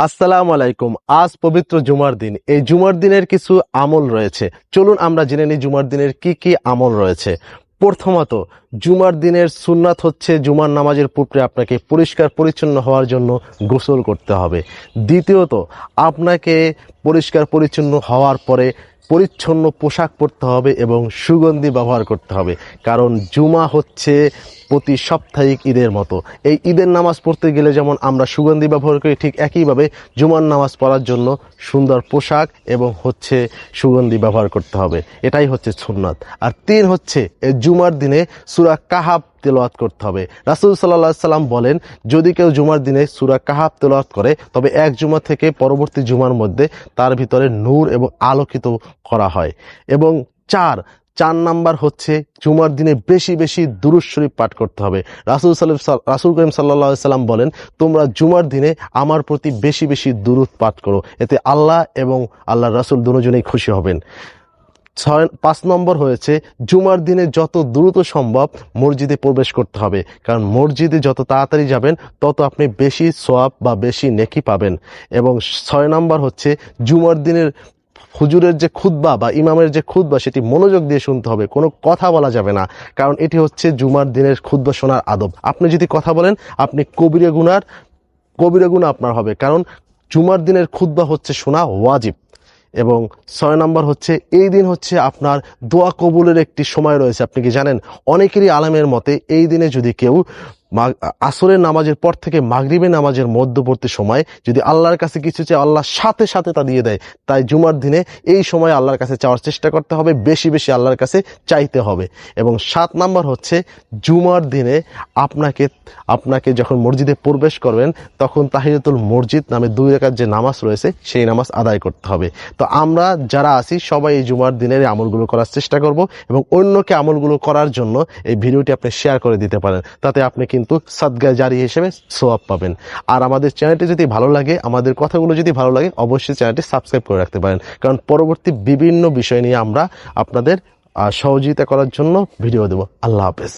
আসসালামু আলাইকুম। আজ পবিত্র জুমার দিন। এই জুমার দিনের কিছু আমল রয়েছে। চলুন আমরা জেনে নিই জুমার দিনের কি কি আমল রয়েছে। প্রথমত, জুমার দিনের সুন্নাত হচ্ছে জুমার নামাজের পূর্বে আপনাকে পরিষ্কার পরিচ্ছন্ন হওয়ার জন্য গোসল করতে হবে। দ্বিতীয়ত, আপনাকে পরিষ্কার পরিচ্ছন্ন হওয়ার পরে পরিচ্ছন্ন পোশাক পরতে হবে এবং সুগন্ধি ব্যবহার করতে হবে, কারণ জুমা হচ্ছে প্রতি সাপ্তাহিক ঈদের মতো। এই ঈদের নামাজ পড়তে গেলে যেমন আমরা সুগন্ধি ব্যবহার করি, ঠিক একইভাবে জুমার নামাজ পড়ার জন্য সুন্দর পোশাক এবং সুগন্ধি ব্যবহার করতে হবে। এটাই হচ্ছে সুন্নাত। আর 3 হচ্ছে এই জুমার দিনে সূরা কাহাফ তেলাওয়াত করতে হবে। রাসূল সাল্লাল্লাহু আলাইহি সাল্লাম বলেন, যদি কেউ জুমার দিনে সূরা কাহাফ তেলাওয়াত করে তবে এক জুমা থেকে পরবর্তী জুমার মধ্যে তার ভিতরে নূর এবং আলোকিত করা হয়। এবং 4 নাম্বার হচ্ছে জুমার দিনে বেশি বেশি দুরূদ শরীফ পাঠ করতে হবে। রাসূল করিম সাল্লাল্লাহু আলাইহি সাল্লাম বলেন, তোমরা জুমার দিনে আমার প্রতি বেশি বেশি দুরূদ পাঠ করো, এতে আল্লাহ এবং আল্লাহর রাসূল দুজনেই খুশি হবেন। 5 নম্বর হয়েছে জুমার দিনে যত দ্রুত সম্ভব মসজিদে প্রবেশ করতে হবে, কারণ মসজিদে যত তাড়াতাড়ি যাবেন তত আপনি বেশি সওয়াব বা বেশি নেকি পাবেন। এবং 6 নম্বর হচ্ছে জুমার দিনের হুজুরের যে খুতবা বা ইমামের যে খুতবা সেটি মনোযোগ দিয়ে শুনতে হবে, কোনো কথা বলা যাবে না, কারণ এটি হচ্ছে জুমার দিনের খুতবা শোনার আদব। আপনি যদি কথা বলেন আপনি কবিরা গুনাহ আপনার হবে, কারণ জুমার দিনের খুতবা হচ্ছে শোনা ওয়াজিব। এবং 6 নম্বর হচ্ছে এই দিন হচ্ছে আপনার দোয়া কবুলের একটি সময় রয়েছে। আপনি কি জানেন? অনেকেরই আলেমের মতে এই দিনে যদি কেউ আসরের নামাজের পর থেকে মাগরিবের নামাজের মধ্যবর্তী সময় যদি আল্লাহর কাছে কিছু চায়, আল্লাহ সাথে সাথে তা দিয়ে দেয়। তাই জুমার দিনে এই সময় আল্লাহর কাছে চাওয়ার চেষ্টা করতে হবে, বেশি বেশি আল্লাহর কাছে চাইতে হবে। এবং 7 নম্বর হচ্ছে জুমার দিনে আপনাকে যখন মসজিদে প্রবেশ করবেন তখন তাহিয়াতুল মসজিদ নামে 2 রাকাত যে নামাজ রয়েছে সেই নামাজ আদায় করতে হবে। তো আমরা যারা আছি সবাই এই জুমার দিনের এই আমলগুলো করার চেষ্টা করব, এবং অন্যকে আমলগুলো করার জন্য এই ভিডিওটি আপনি শেয়ার করে দিতে পারেন, তাতে আপনি কিন্তু সাদকা জারি হিসেবে সওয়াব পাবেন। আর আমাদের চ্যানেলটি যদি ভালো লাগে, আমাদের কথাগুলো যদি ভালো লাগে, অবশ্যই চ্যানেলটি সাবস্ক্রাইব করে রাখতে পারেন, কারণ পরবর্তী বিভিন্ন বিষয় নিয়ে আমরা আপনাদের সহযোগিতা করার জন্য ভিডিও দেব। আল্লাহ হাফেজ।